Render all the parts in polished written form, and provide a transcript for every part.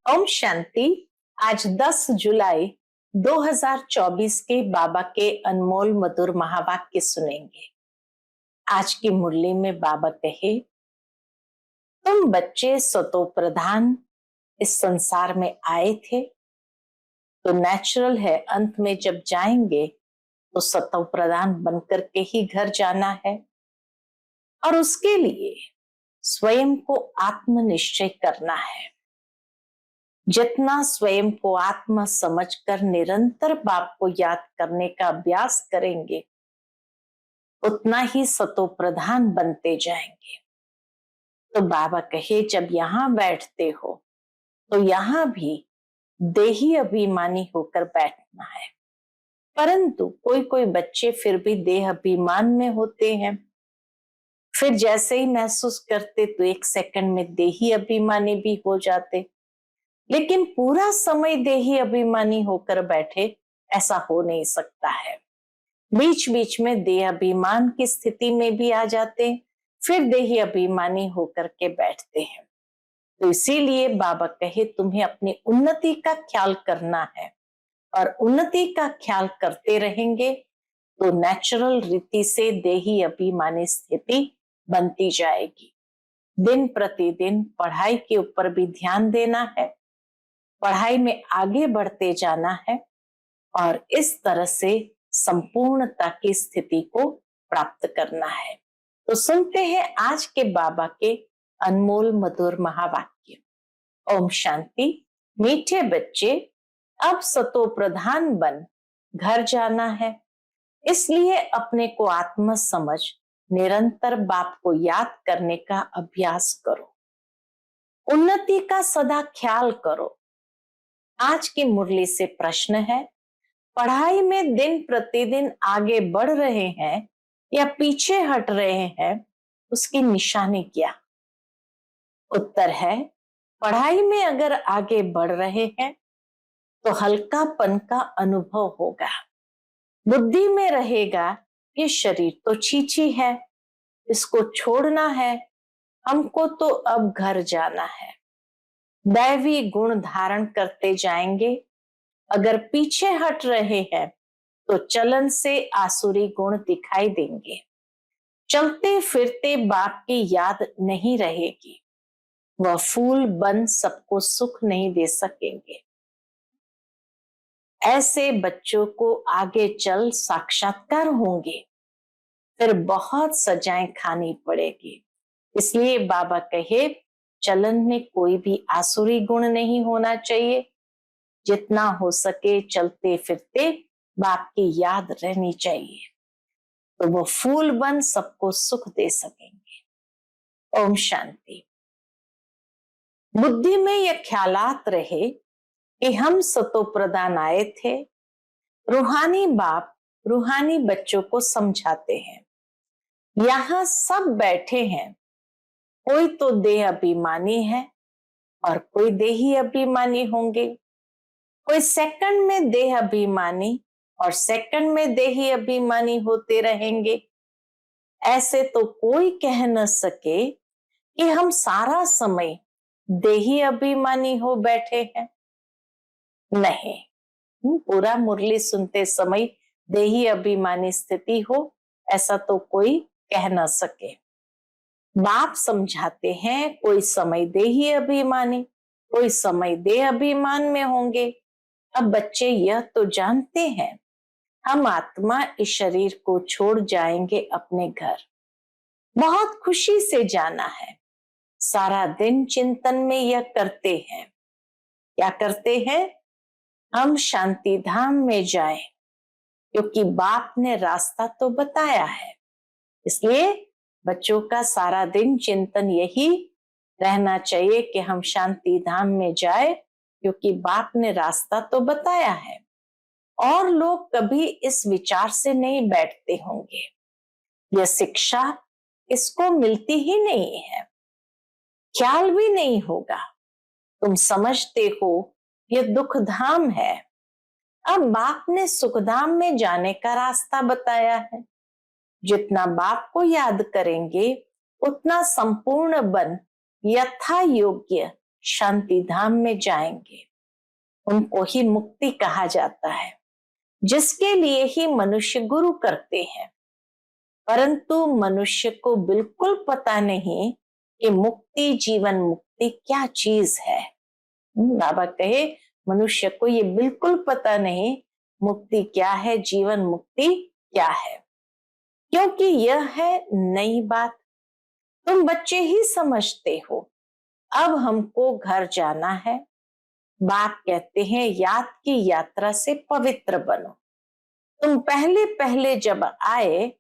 ओम शांति। आज 10 जुलाई 2024 के बाबा के अनमोल मधुर महावाक्य सुनेंगे। आज की मुरली में बाबा कहे, तुम बच्चे स्वतो प्रधान इस संसार में आए थे तो नेचुरल है अंत में जब जाएंगे तो स्वतो प्रधान बनकर के ही घर जाना है और उसके लिए स्वयं को आत्मनिश्चय करना है। जितना स्वयं को आत्मा समझकर निरंतर बाप को याद करने का अभ्यास करेंगे उतना ही सतो प्रधान बनते जाएंगे। तो बाबा कहे, जब यहाँ बैठते हो तो यहाँ भी देही अभिमानी होकर बैठना है। परंतु कोई कोई बच्चे फिर भी देह अभिमान में होते हैं, फिर जैसे ही महसूस करते तो 1 सेकंड में देही अभिमानी भी हो जाते, लेकिन पूरा समय देही अभिमानी होकर बैठे ऐसा हो नहीं सकता है। बीच बीच में देह अभिमान की स्थिति में भी आ जाते, फिर देही अभिमानी होकर के बैठते हैं। तो इसीलिए बाबा कहे, तुम्हें अपनी उन्नति का ख्याल करना है और उन्नति का ख्याल करते रहेंगे तो नेचुरल रीति से देही अभिमानी स्थिति बनती जाएगी। दिन प्रतिदिन पढ़ाई के ऊपर भी ध्यान देना है, पढ़ाई में आगे बढ़ते जाना है और इस तरह से संपूर्णता की स्थिति को प्राप्त करना है। तो सुनते हैं आज के बाबा के अनमोल मधुर महावाक्य। ओम शांति। मीठे बच्चे, अब सतो प्रधान बन घर जाना है, इसलिए अपने को आत्मा समझ निरंतर बाप को याद करने का अभ्यास करो। उन्नति का सदा ख्याल करो। आज की मुरली से प्रश्न है, पढ़ाई में दिन प्रतिदिन आगे बढ़ रहे हैं या पीछे हट रहे हैं, उसकी निशानी क्या? उत्तर है, पढ़ाई में अगर आगे बढ़ रहे हैं तो हल्कापन का अनुभव होगा। बुद्धि में रहेगा, ये शरीर तो छीछी है, इसको छोड़ना है, हमको तो अब घर जाना है। दैवी गुण धारण करते जाएंगे। अगर पीछे हट रहे हैं तो चलन से आसुरी गुण दिखाई देंगे। चलते फिरते बाप की याद नहीं रहेगी। वह फूल बन सबको सुख नहीं दे सकेंगे। ऐसे बच्चों को आगे चल साक्षात्कार होंगे, फिर बहुत सजाएं खानी पड़ेगी। इसलिए बाबा कहे, चलन में कोई भी आसुरी गुण नहीं होना चाहिए। जितना हो सके चलते फिरते बाप की याद रहनी चाहिए, तो वो फूल बन सबको सुख दे सकेंगे। ओम शांति। बुद्धि में यह ख्यालात रहे कि हम सतो प्रदान आए थे। रूहानी बाप रूहानी बच्चों को समझाते हैं। यहाँ सब बैठे हैं, कोई तो देह अभिमानी है और कोई देही अभिमानी होंगे। कोई सेकंड में देह अभिमानी और सेकंड में देही अभिमानी होते रहेंगे। ऐसे तो कोई कह न सके कि हम सारा समय देही अभिमानी हो बैठे हैं। नहीं, पूरा मुरली सुनते समय देही अभिमानी स्थिति हो, ऐसा तो कोई कह न सके। बाप समझाते हैं, कोई समय देही अभिमानी, कोई समय देह अभिमान में होंगे। अब बच्चे यह तो जानते हैं, हम आत्मा इस शरीर को छोड़ जाएंगे अपने घर। बहुत खुशी से जाना है। सारा दिन चिंतन में यह करते हैं। क्या करते हैं? हम शांति धाम में जाएं, क्योंकि बाप ने रास्ता तो बताया है। इसलिए बच्चों का सारा दिन चिंतन यही रहना चाहिए कि हम शांति धाम में जाए, क्योंकि बाप ने रास्ता तो बताया है। और लोग कभी इस विचार से नहीं बैठते होंगे। यह शिक्षा इसको मिलती ही नहीं है, ख्याल भी नहीं होगा। तुम समझते हो यह दुख धाम है। अब बाप ने सुखधाम में जाने का रास्ता बताया है। जितना बाप को याद करेंगे उतना संपूर्ण बन यथा योग्य शांति धाम में जाएंगे। उनको ही मुक्ति कहा जाता है, जिसके लिए ही मनुष्य गुरु करते हैं। परंतु मनुष्य को बिल्कुल पता नहीं कि मुक्ति, जीवन मुक्ति क्या चीज है। बाबा कहे मनुष्य को ये बिल्कुल पता नहीं मुक्ति क्या है, जीवन मुक्ति क्या है, क्योंकि यह है नई बात। तुम बच्चे ही समझते हो। अब हमको घर जाना है। बाप कहते हैं याद की यात्रा से पवित्र बनो। तुम पहले पहले जब आए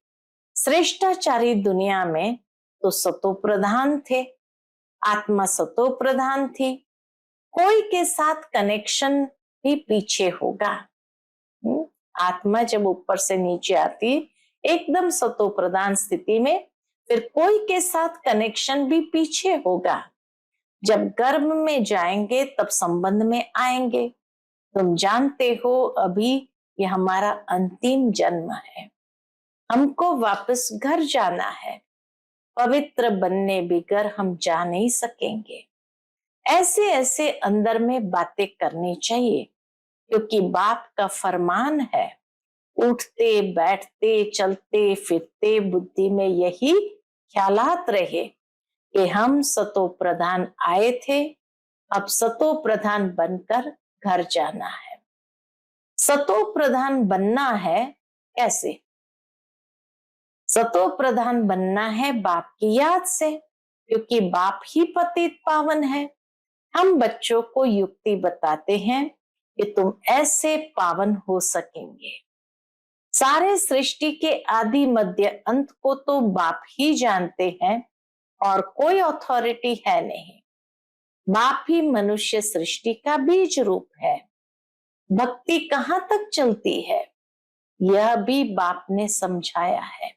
श्रेष्ठाचारी दुनिया में तो सतो प्रधान थे, आत्मा सतो प्रधान थी। कोई के साथ कनेक्शन भी पीछे होगा। आत्मा जब ऊपर से नीचे आती एकदम सतो प्रधान स्थिति में, फिर कोई के साथ कनेक्शन भी पीछे होगा। जब गर्भ में जाएंगे तब संबंध में आएंगे। तुम जानते हो अभी ये हमारा अंतिम जन्म है, हमको वापस घर जाना है। पवित्र बनने बिगर हम जा नहीं सकेंगे। ऐसे ऐसे अंदर में बातें करनी चाहिए, क्योंकि बाप का फरमान है उठते बैठते चलते फिरते बुद्धि में यही ख्यालात रहे कि हम सतो प्रधान आए थे, अब सतो प्रधान बनकर घर जाना है। सतो प्रधान बनना है कैसे? सतो प्रधान बनना है बाप की याद से, क्योंकि बाप ही पतित पावन है। हम बच्चों को युक्ति बताते हैं कि तुम ऐसे पावन हो सकेंगे। सारे सृष्टि के आदि मध्य अंत को तो बाप ही जानते हैं और कोई अथॉरिटी है नहीं। बाप ही मनुष्य सृष्टि का बीज रूप है। भक्ति कहाँ तक चलती है यह भी बाप ने समझाया है।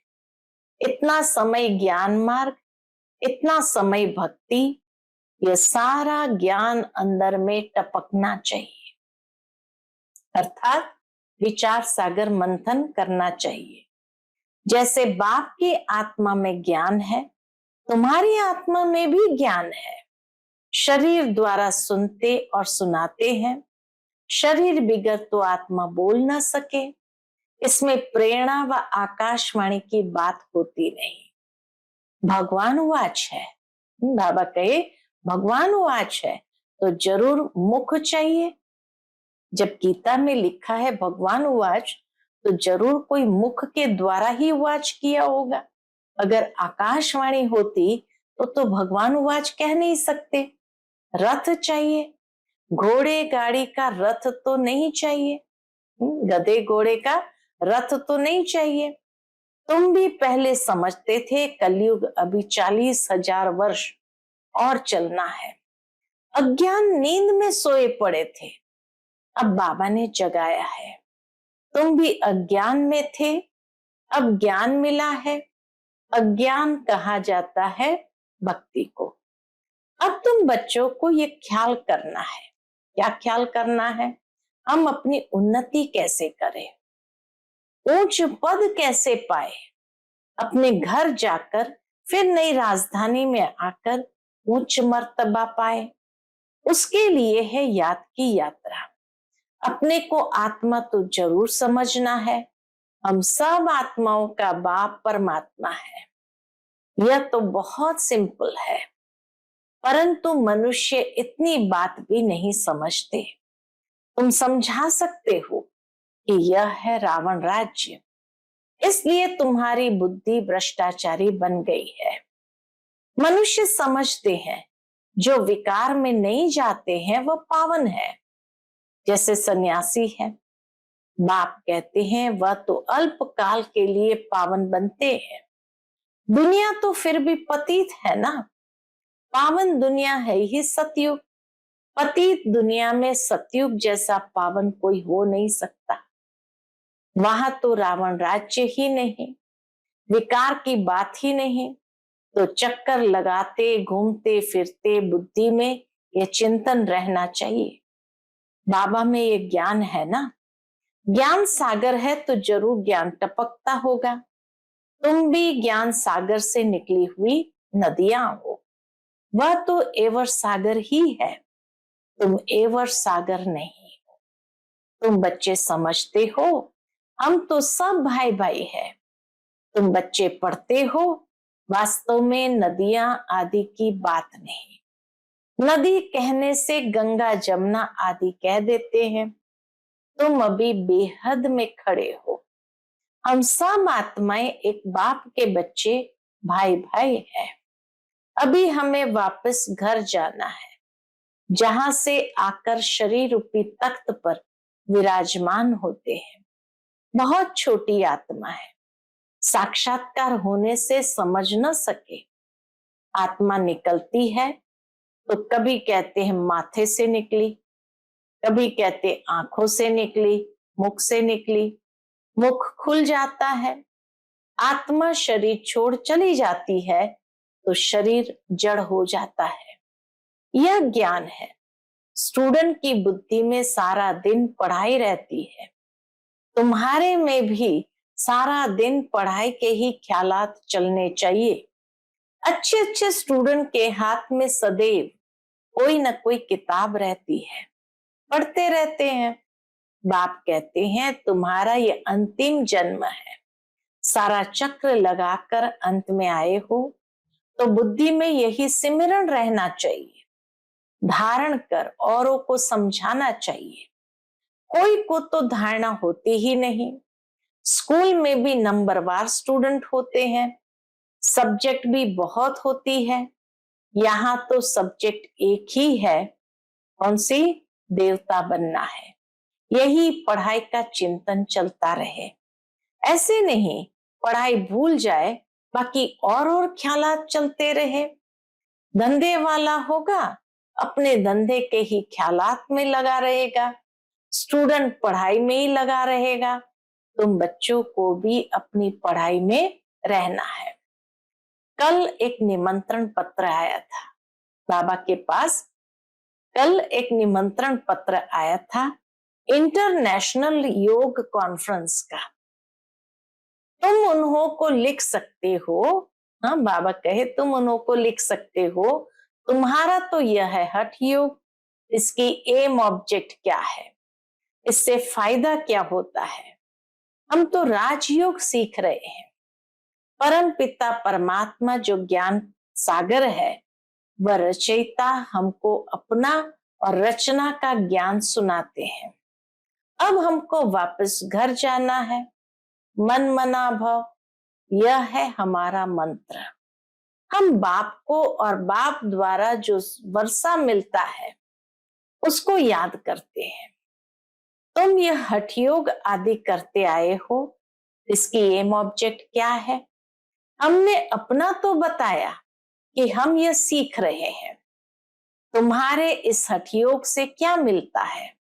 इतना समय ज्ञान मार्ग, इतना समय भक्ति, यह सारा ज्ञान अंदर में टपकना चाहिए, अर्थात विचार सागर मंथन करना चाहिए। जैसे बाप की आत्मा में ज्ञान है, तुम्हारी आत्मा में भी ज्ञान है। शरीर द्वारा सुनते और सुनाते हैं। शरीर बिगर तो आत्मा बोल ना सके। इसमें प्रेरणा व आकाशवाणी की बात होती नहीं। भगवान वाच है। बाबा कहे भगवान वाच है तो जरूर मुख चाहिए। जब गीता में लिखा है भगवान वाच, तो जरूर कोई मुख के द्वारा ही वाच किया होगा। अगर आकाशवाणी होती तो भगवान वाच कह नहीं सकते। रथ चाहिए, घोड़े गाड़ी का रथ तो नहीं चाहिए, गधे घोड़े का रथ तो नहीं चाहिए। तुम भी पहले समझते थे कलयुग अभी 40,000 वर्ष और चलना है। अज्ञान नींद में सोए पड़े थे, अब बाबा ने जगाया है। तुम भी अज्ञान में थे, अब ज्ञान मिला है। अज्ञान कहा जाता है भक्ति को। अब तुम बच्चों को ये ख्याल करना है। क्या ख्याल करना है? हम अपनी उन्नति कैसे करें, ऊंच पद कैसे पाए, अपने घर जाकर फिर नई राजधानी में आकर उच्च मर्तबा पाए। उसके लिए है याद की यात्रा। अपने को आत्मा तो जरूर समझना है। हम सब आत्माओं का बाप परमात्मा है। यह तो बहुत सिंपल है, परंतु मनुष्य इतनी बात भी नहीं समझते। तुम समझा सकते हो कि यह है रावण राज्य, इसलिए तुम्हारी बुद्धि भ्रष्टाचारी बन गई है। मनुष्य समझते हैं जो विकार में नहीं जाते हैं वह पावन है। जैसे सन्यासी है, बाप कहते हैं वह तो अल्प काल के लिए पावन बनते हैं। दुनिया तो फिर भी पतित है ना। पावन दुनिया है ही सतयुग। पतित दुनिया में सतयुग जैसा पावन कोई हो नहीं सकता। वहां तो रावण राज्य ही नहीं, विकार की बात ही नहीं। तो चक्कर लगाते घूमते फिरते बुद्धि में यह चिंतन रहना चाहिए, बाबा में ये ज्ञान है ना। ज्ञान सागर है तो जरूर ज्ञान टपकता होगा। तुम भी ज्ञान सागर से निकली हुई नदियां हो। वह तो एवर सागर ही है, तुम एवर सागर नहीं हो। तुम बच्चे समझते हो हम तो सब भाई भाई है। तुम बच्चे पढ़ते हो वास्तव में नदियां आदि की बात नहीं। नदी कहने से गंगा जमुना आदि कह देते हैं। तुम अभी बेहद में खड़े हो। हम सब आत्माएं एक बाप के बच्चे भाई भाई हैं। अभी हमें वापस घर जाना है, जहां से आकर शरीर रूपी तख्त पर विराजमान होते हैं। बहुत छोटी आत्मा है, साक्षात्कार होने से समझ न सके। आत्मा निकलती है तो कभी कहते हैं माथे से निकली, कभी कहते आंखों से निकली, मुख से निकली। मुख खुल जाता है, आत्मा शरीर छोड़ चली जाती है तो शरीर जड़ हो जाता है। यह ज्ञान है। स्टूडेंट की बुद्धि में सारा दिन पढ़ाई रहती है। तुम्हारे में भी सारा दिन पढ़ाई के ही ख्यालात चलने चाहिए। अच्छे अच्छे स्टूडेंट के हाथ में सदैव कोई न कोई किताब रहती है, पढ़ते रहते हैं। बाप कहते हैं तुम्हारा ये अंतिम जन्म है, सारा चक्र लगाकर अंत में आए हो तो बुद्धि में यही सिमरन रहना चाहिए। धारण कर औरों को समझाना चाहिए। कोई को तो धारणा होती ही नहीं। स्कूल में भी नंबरवार स्टूडेंट होते हैं, सब्जेक्ट भी बहुत होती है। यहाँ तो सब्जेक्ट एक ही है, कौन सी? देवता बनना है। यही पढ़ाई का चिंतन चलता रहे। ऐसे नहीं पढ़ाई भूल जाए, बाकी और ख्यालात चलते रहे। धंधे वाला होगा, अपने धंधे के ही ख्यालात में लगा रहेगा। स्टूडेंट पढ़ाई में ही लगा रहेगा। तुम बच्चों को भी अपनी पढ़ाई में रहना है। कल एक निमंत्रण पत्र आया था बाबा के पास। कल एक निमंत्रण पत्र आया था इंटरनेशनल योग कॉन्फ्रेंस का। तुम उन्हों को लिख सकते हो। हाँ, बाबा कहे तुम उन्हों को लिख सकते हो। तुम्हारा तो यह है हठ योग, इसकी एम ऑब्जेक्ट क्या है, इससे फायदा क्या होता है। हम तो राजयोग सीख रहे हैं। परम पिता परमात्मा जो ज्ञान सागर है, वह रचयिता हमको अपना और रचना का ज्ञान सुनाते हैं। अब हमको वापस घर जाना है। मन मना भव, यह है हमारा मंत्र। हम बाप को और बाप द्वारा जो वर्षा मिलता है उसको याद करते हैं। तुम यह हठ योग आदि करते आए हो, इसकी एम ऑब्जेक्ट क्या है? हमने अपना तो बताया कि हम यह सीख रहे हैं। तुम्हारे इस हठ योग से क्या मिलता है,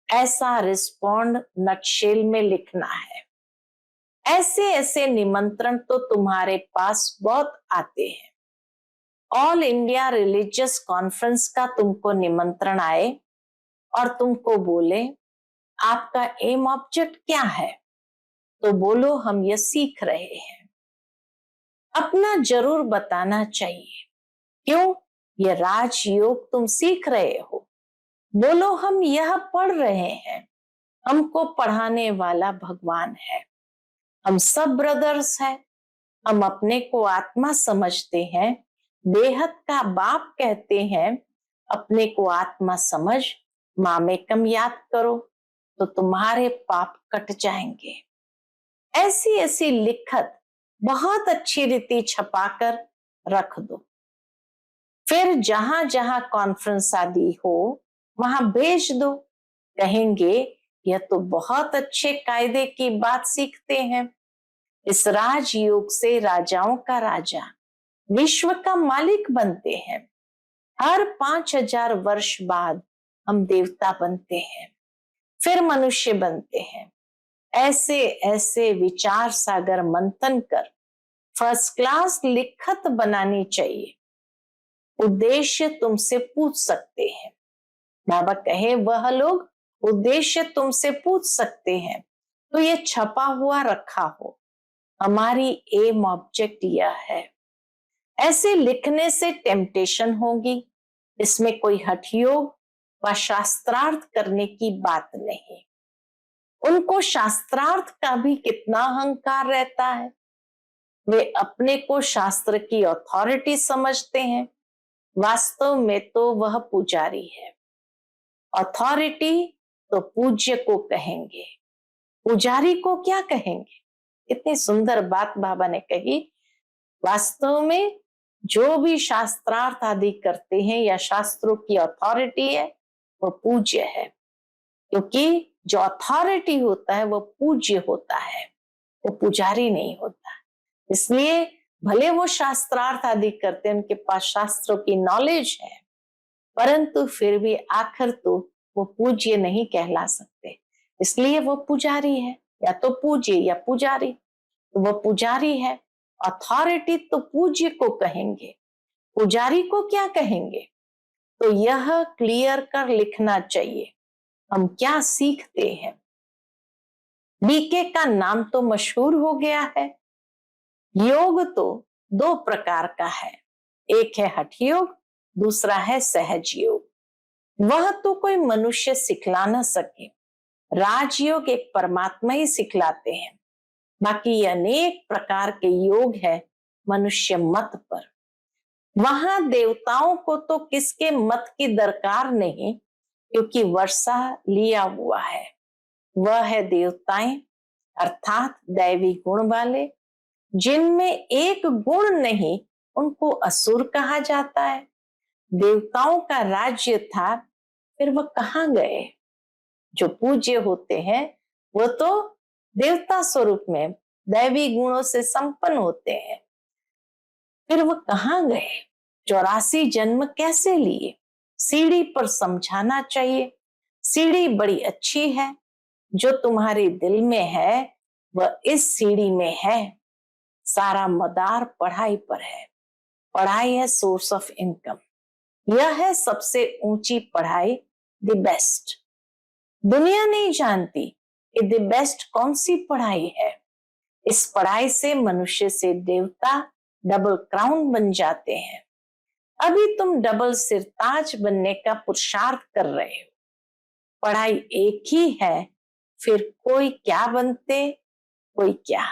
ऐसा रिस्पॉन्ड नटशेल में लिखना है। ऐसे ऐसे निमंत्रण तो तुम्हारे पास बहुत आते हैं। ऑल इंडिया रिलीजियस कॉन्फ्रेंस का तुमको निमंत्रण आए और तुमको बोले आपका एम ऑब्जेक्ट क्या है, तो बोलो हम यह सीख रहे हैं। अपना जरूर बताना चाहिए। क्यों? यह राजयोग तुम सीख रहे हो। बोलो हम यह पढ़ रहे हैं, हमको पढ़ाने वाला भगवान है। हम सब ब्रदर्स हैं। हम अपने को आत्मा समझते हैं, बेहद का बाप कहते हैं। अपने को आत्मा समझ, मामेकम याद करो तो तुम्हारे पाप कट जाएंगे। ऐसी ऐसी लिखत बहुत अच्छी रीति छपाकर रख दो। फिर जहां जहां कॉन्फ्रेंस आदि हो वहां भेज दो। कहेंगे यह तो बहुत अच्छे कायदे की बात सीखते हैं। इस राजयोग से राजाओं का राजा, विश्व का मालिक बनते हैं। हर 5000 वर्ष बाद हम देवता बनते हैं, फिर मनुष्य बनते हैं। ऐसे ऐसे विचार सागर मंथन कर फर्स्ट क्लास लिखत बनानी चाहिए। उद्देश्य तुमसे पूछ सकते हैं। बाबा कहे वह लोग उद्देश्य तुमसे पूछ सकते हैं तो ये छपा हुआ रखा हो। हमारी एम ऑब्जेक्ट यह है। ऐसे लिखने से टेम्पटेशन होगी, इसमें कोई हठ योग व शास्त्रार्थ करने की बात नहीं। उनको शास्त्रार्थ का भी कितना अहंकार रहता है। वे अपने को शास्त्र की अथॉरिटी समझते हैं, वास्तव में तो वह पुजारी है। अथॉरिटी तो पूज्य को कहेंगे, पुजारी को क्या कहेंगे। इतनी सुंदर बात बाबा ने कही। वास्तव में जो भी शास्त्रार्थ आदि करते हैं या शास्त्रों की अथॉरिटी है वो पूज्य है, क्योंकि जो अथॉरिटी होता है वो पूज्य होता है, वो पुजारी नहीं होता। इसलिए भले वो शास्त्रार्थ आदि करते हैं, उनके पास शास्त्रों की नॉलेज है, परंतु फिर भी आखिर तो वो पूज्य नहीं कहला सकते। इसलिए वो पुजारी है, या तो पूज्य या पुजारी। तो वो पुजारी है। अथॉरिटी तो पूज्य को कहेंगे, पुजारी को क्या कहेंगे। तो यह क्लियर कर लिखना चाहिए हम क्या सीखते हैं। बीके का नाम तो मशहूर हो गया है। योग तो दो प्रकार का है, एक है हठ योग, दूसरा है सहज योग। वह तो कोई मनुष्य सिखला न सके, राजयोग एक परमात्मा ही सिखलाते हैं। बाकी अनेक प्रकार के योग है मनुष्य मत पर। वहां देवताओं को तो किसके मत की दरकार नहीं, क्योंकि वर्षा लिया हुआ है। वह है देवताएं, अर्थात दैवी गुण वाले। जिनमें एक गुण नहीं उनको असुर कहा जाता है। देवताओं का राज्य था, फिर वह कहाँ गए। जो पूज्य होते हैं वो तो देवता स्वरूप में दैवी गुणों से संपन्न होते हैं, फिर वो कहाँ गए। 84 जन्म कैसे लिए, सीढ़ी पर समझाना चाहिए। सीढ़ी बड़ी अच्छी है, जो तुम्हारे दिल में है वह इस सीढ़ी में है। सारा मदार पढ़ाई पर है। पढ़ाई है सोर्स ऑफ इनकम, यह है सबसे ऊंची पढ़ाई, द बेस्ट। दुनिया नहीं जानती कि द बेस्ट कौन सी पढ़ाई है। इस पढ़ाई से मनुष्य से देवता डबल क्राउन बन जाते हैं। अभी तुम डबल सिरताज बनने का पुरुषार्थ कर रहे हो। पढ़ाई एक ही है, फिर कोई क्या बनते कोई क्या।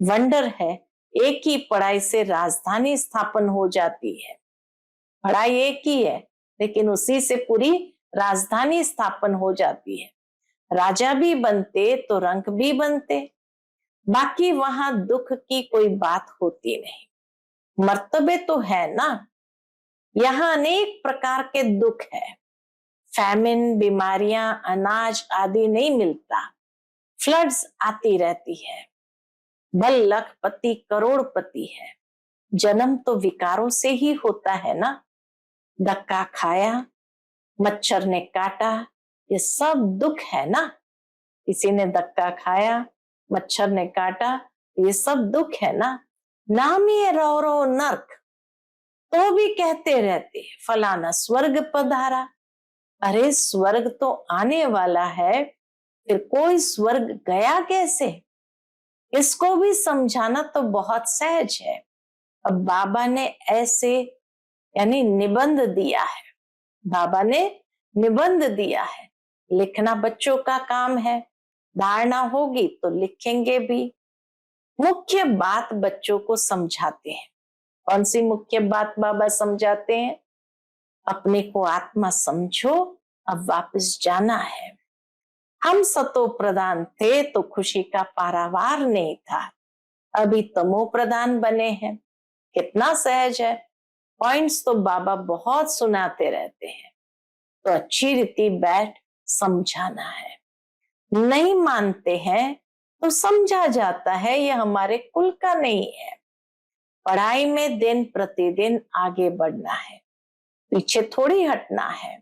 वंडर है, एक ही पढ़ाई से राजधानी स्थापन हो जाती है। पढ़ाई एक ही है, लेकिन उसी से पूरी राजधानी स्थापन हो जाती है। राजा भी बनते तो रंक भी बनते, बाकी वहां दुख की कोई बात होती नहीं। मर्तबे तो है ना। यहाँ अनेक प्रकार के दुख है। फैमिन, बीमारियां, अनाज आदि नहीं मिलता, फ्लड्स आती रहती है। बल लखपति करोड़पति है। जन्म तो विकारों से ही होता है ना। धक्का खाया, मच्छर ने काटा, ये सब दुख है ना। किसी ने धक्का खाया, मच्छर ने काटा, ये सब दुख है ना। नाम ही है रो नर्क, तो भी कहते रहते फलाना स्वर्ग पधारा। अरे स्वर्ग तो आने वाला है, फिर कोई स्वर्ग गया कैसे। इसको भी समझाना तो बहुत सहज है। अब बाबा ने ऐसे यानी निबंध दिया है, बाबा ने निबंध दिया है। लिखना बच्चों का काम है, धारणा होगी तो लिखेंगे भी। मुख्य बात बच्चों को समझाते हैं। कौन सी मुख्य बात बाबा समझाते हैं। अपने को आत्मा समझो, अब वापस जाना है। हम सतो प्रधान थे तो खुशी का पारावार नहीं था, अभी तमो प्रधान बने हैं। कितना सहज है। पॉइंट्स तो बाबा बहुत सुनाते रहते हैं, तो अच्छी रीति बैठ समझाना है। नहीं मानते हैं तो समझा जाता है ये हमारे कुल का नहीं है। पढ़ाई में दिन प्रतिदिन आगे बढ़ना है, पीछे थोड़ी हटना है।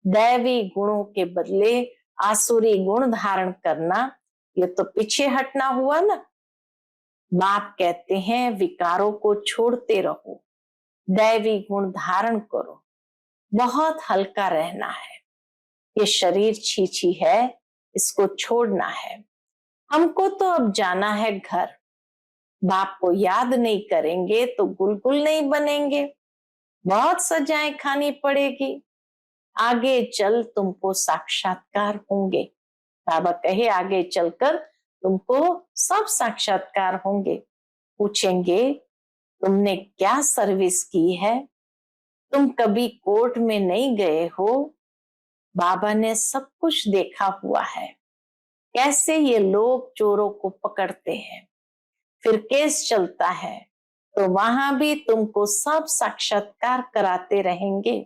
दैवी गुणों के बदले आसुरी गुण धारण करना, ये तो पीछे हटना हुआ ना। बाप कहते हैं विकारों को छोड़ते रहो, दैवी गुण धारण करो। बहुत हल्का रहना है। ये शरीर छीछी है, इसको छोड़ना है। हमको तो अब जाना है घर। बाप को याद नहीं करेंगे तो गुलगुल नहीं बनेंगे, बहुत सजाएं खानी पड़ेगी, आगे चल तुमको साक्षात्कार होंगे। बाबा कहे आगे चलकर तुमको सब साक्षात्कार होंगे। पूछेंगे तुमने क्या सर्विस की है, तुम कभी कोर्ट में नहीं गए हो। बाबा ने सब कुछ देखा हुआ है, कैसे ये लोग चोरों को पकड़ते हैं, फिर केस चलता है तो वहां भी तुमको सब साक्षात्कार कराते रहेंगे।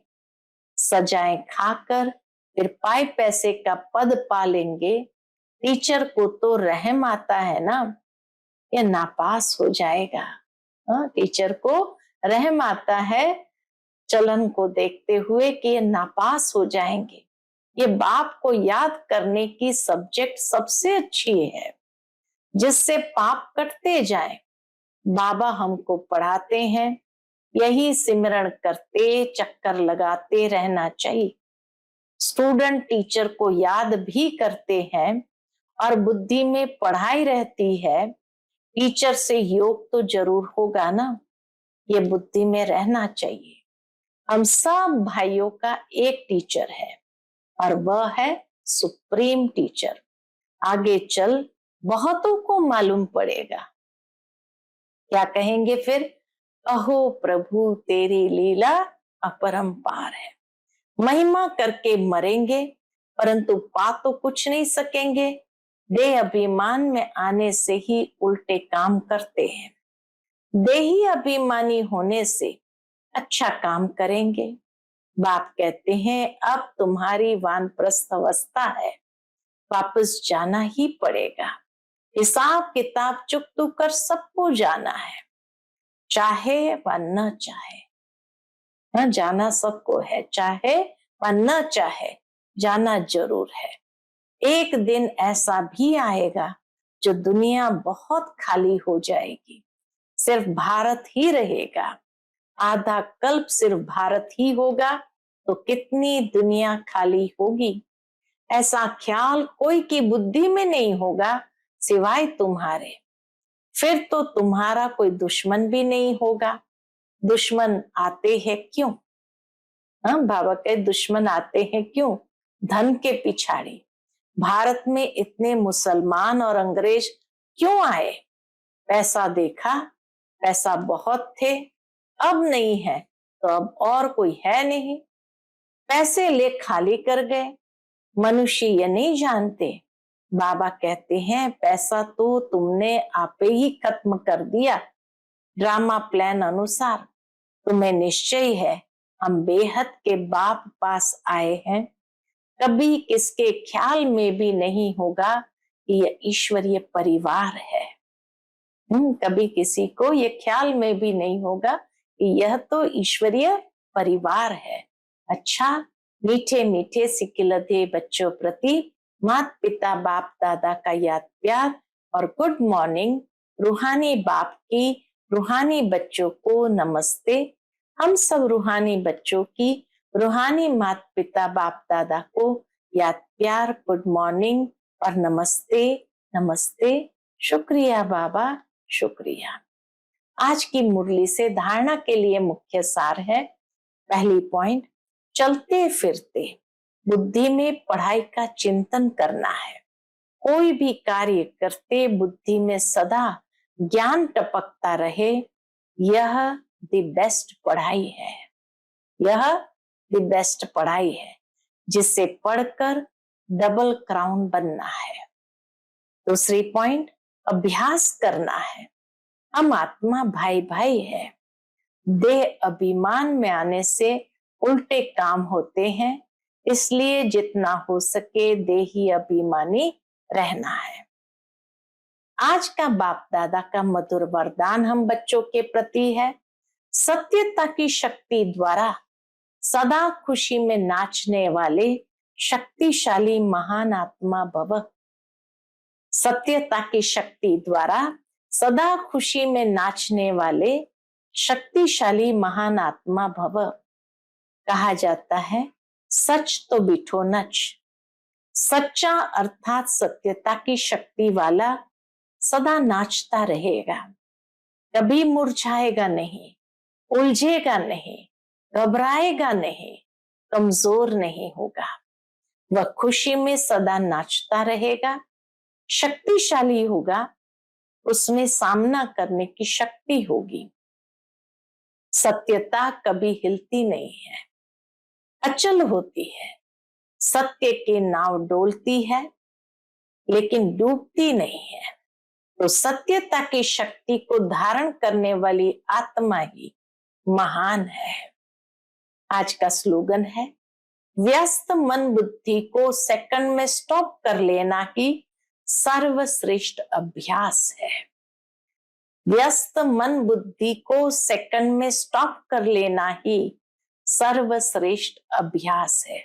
सजाएं खाकर फिर पाए पैसे का पद पा लेंगे। टीचर को तो रहम आता है ना, ये नापास हो जाएगा। हाँ, टीचर को रहम आता है चलन को देखते हुए कि ये नापास हो जाएंगे। ये बाप को याद करने की सब्जेक्ट सबसे अच्छी है, जिससे पाप कटते जाए। बाबा हमको पढ़ाते हैं, यही सिमरण करते चक्कर लगाते रहना चाहिए। स्टूडेंट टीचर को याद भी करते हैं और बुद्धि में पढ़ाई रहती है, टीचर से योग तो जरूर होगा ना, ये बुद्धि में रहना चाहिए। हम सब भाइयों का एक टीचर है और वह है सुप्रीम टीचर। आगे चल बहुतों को मालूम पड़ेगा। क्या कहेंगे फिर, अहो प्रभु तेरी लीला अपरंपार है। महिमा करके मरेंगे परंतु पा तो कुछ नहीं सकेंगे। देह अभिमान में आने से ही उल्टे काम करते हैं। देही अभिमानी होने से अच्छा काम करेंगे। बाप कहते हैं अब तुम्हारी वानप्रस्थ अवस्था है, वापस जाना ही पड़ेगा। हिसाब किताब चुकतू कर सबको जाना है, चाहे व न चाहे। जाना सबको है, चाहे व न चाहे, जाना जरूर है। एक दिन ऐसा भी आएगा जो दुनिया बहुत खाली हो जाएगी, सिर्फ भारत ही रहेगा। आधा कल्प सिर्फ भारत ही होगा तो कितनी दुनिया खाली होगी। ऐसा ख्याल कोई की बुद्धि में नहीं होगा सिवाय तुम्हारे। फिर तो तुम्हारा कोई दुश्मन भी नहीं होगा। दुश्मन आते हैं क्यों? बाबा के दुश्मन आते हैं क्यों? धन के पिछाड़ी। भारत में इतने मुसलमान और अंग्रेज क्यों आए? पैसा देखा, पैसा बहुत थे, अब नहीं है तो अब और कोई है नहीं, पैसे ले खाली कर गए। मनुष्य ये नहीं जानते, बाबा कहते हैं पैसा तो तुमने आपे ही खत्म कर दिया। ड्रामा प्लान अनुसार तुम्हें निश्चय है हम बेहद के बाप पास आए हैं। कभी किसके ख्याल में भी नहीं होगा कि यह ईश्वरीय परिवार है। कभी किसी को ये ख्याल में भी नहीं होगा कि यह तो ईश्वरीय परिवार है। अच्छा, मीठे मीठे सिकिलधे बच्चों प्रति माता पिता बाप दादा का याद प्यार और गुड मॉर्निंग। रूहानी बाप की रूहानी बच्चों को नमस्ते। हम सब रूहानी बच्चों की रूहानी माता पिता बाप दादा को याद प्यार, गुड मॉर्निंग और नमस्ते नमस्ते। शुक्रिया बाबा, शुक्रिया। आज की मुरली से धारणा के लिए मुख्य सार है। पहली पॉइंट, चलते फिरते बुद्धि में पढ़ाई का चिंतन करना है। कोई भी कार्य करते बुद्धि में सदा ज्ञान टपकता रहे, यह द बेस्ट पढ़ाई है। यह द बेस्ट पढ़ाई है जिससे पढ़कर डबल क्राउन बनना है। दूसरी पॉइंट, अभ्यास करना है। हम आत्मा भाई भाई है। देह अभिमान में आने से उल्टे काम होते हैं, इसलिए जितना हो सके देही अभिमानी रहना है। आज का बाप दादा का मधुर वरदान हम बच्चों के प्रति है, सत्यता की शक्ति द्वारा सदा खुशी में नाचने वाले शक्तिशाली महान आत्मा भव। सत्यता की शक्ति द्वारा सदा खुशी में नाचने वाले शक्तिशाली महान आत्मा भव। कहा जाता है सच तो बिठो नच। सच्चा अर्थात सत्यता की शक्ति वाला सदा नाचता रहेगा। कभी मुरझाएगा नहीं, उलझेगा नहीं, घबराएगा नहीं, कमजोर नहीं होगा। वह खुशी में सदा नाचता रहेगा, शक्तिशाली होगा, उसमें सामना करने की शक्ति होगी। सत्यता कभी हिलती नहीं है, अचल होती है। सत्य की नाव डोलती है लेकिन डूबती नहीं है। तो सत्यता की शक्ति को धारण करने वाली आत्मा ही महान है। आज का स्लोगन है, व्यस्त मन बुद्धि को सेकंड में स्टॉप कर लेना ही सर्वश्रेष्ठ अभ्यास है। व्यस्त मन बुद्धि को सेकंड में स्टॉप कर लेना ही सर्वश्रेष्ठ अभ्यास है।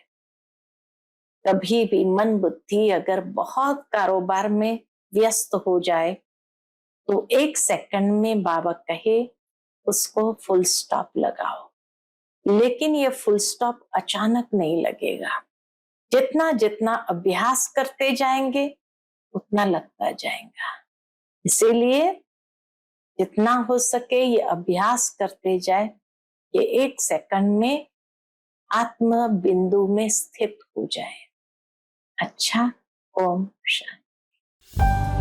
कभी भी मन बुद्धि अगर बहुत कारोबार में व्यस्त हो जाए तो एक सेकंड में बाबा कहे उसको फुल स्टॉप लगाओ। लेकिन ये फुल स्टॉप अचानक नहीं लगेगा। जितना जितना अभ्यास करते जाएंगे उतना लगता जाएगा। इसीलिए जितना हो सके ये अभ्यास करते जाए, ये एक सेकंड में आत्म बिंदु में स्थित हो जाए। अच्छा, ओम शांति।